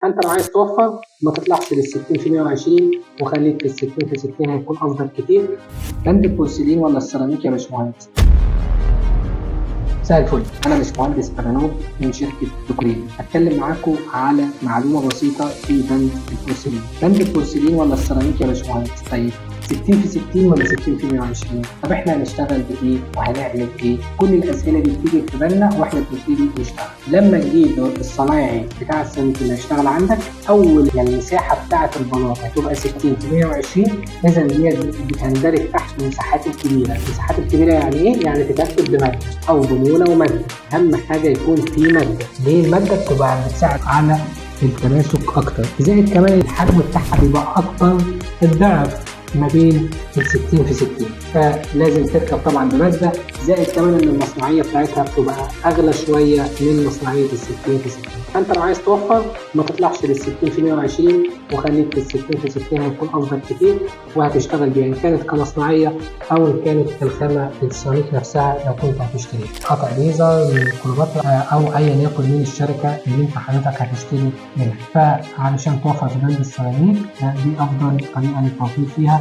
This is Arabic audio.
فانت لو عايز توفر ما تطلعش لل60 في 120 وخليك في ال60 في 60 هيكون افضل كتير. بند البورسلين ولا السيراميك يا باشمهندس؟ مساء الفل، انا باشمهندس فرانوب من شركه ديكورين. هتكلم معاكم على معلومه بسيطه في بند البورسلين. بند البورسلين ولا السيراميك يا باشمهندس؟ طيب 60 في 60 ولا 60 في 120؟ طب احنا هنشتغل بايه وهنعمل ايه؟ كل الاسئله دي بتيجي في بالنا واحنا بنبتدي نشتغل. لما نجيب الصنايعي بتاع السيراميك اللي هيشتغل عندك، اول يعني المساحه بتاعه البلاط هتبقى 60 في 120، اذا دي بتندرج تحت المساحات الكبيره. المساحات الكبيره يعني ايه؟ يعني تتاكد بماده او بمونه وماده. اهم حاجه يكون في ماده. ليه الماده؟ بتبقى بتساعد على التماسك اكتر، زائد كمان الحجم بتاعها بيبقى اكتر الضعف ما بين ال 60 في 60، فلازم تركب طبعا بماده، زائد كمان ان المصنعيه بتاعتها بتبقى اغلى شويه من مصنعيه ال 60 في 60. فانت لو عايز توفر ما تطلعش لل 60 في 120 وخليك في ال 60 في 60 هيكون افضل كتير، وهتشتغل بيها ان كانت كمصنعيه او ان كانت الخامه السيراميك نفسها لو كنت هتشتري قطع ليزر من كليوباترا او ايا يكن من الشركه اللي انت حضرتك هتشتري منها. فعلشان توفر في بند السيراميك دي افضل طريقه للتوفير فيها.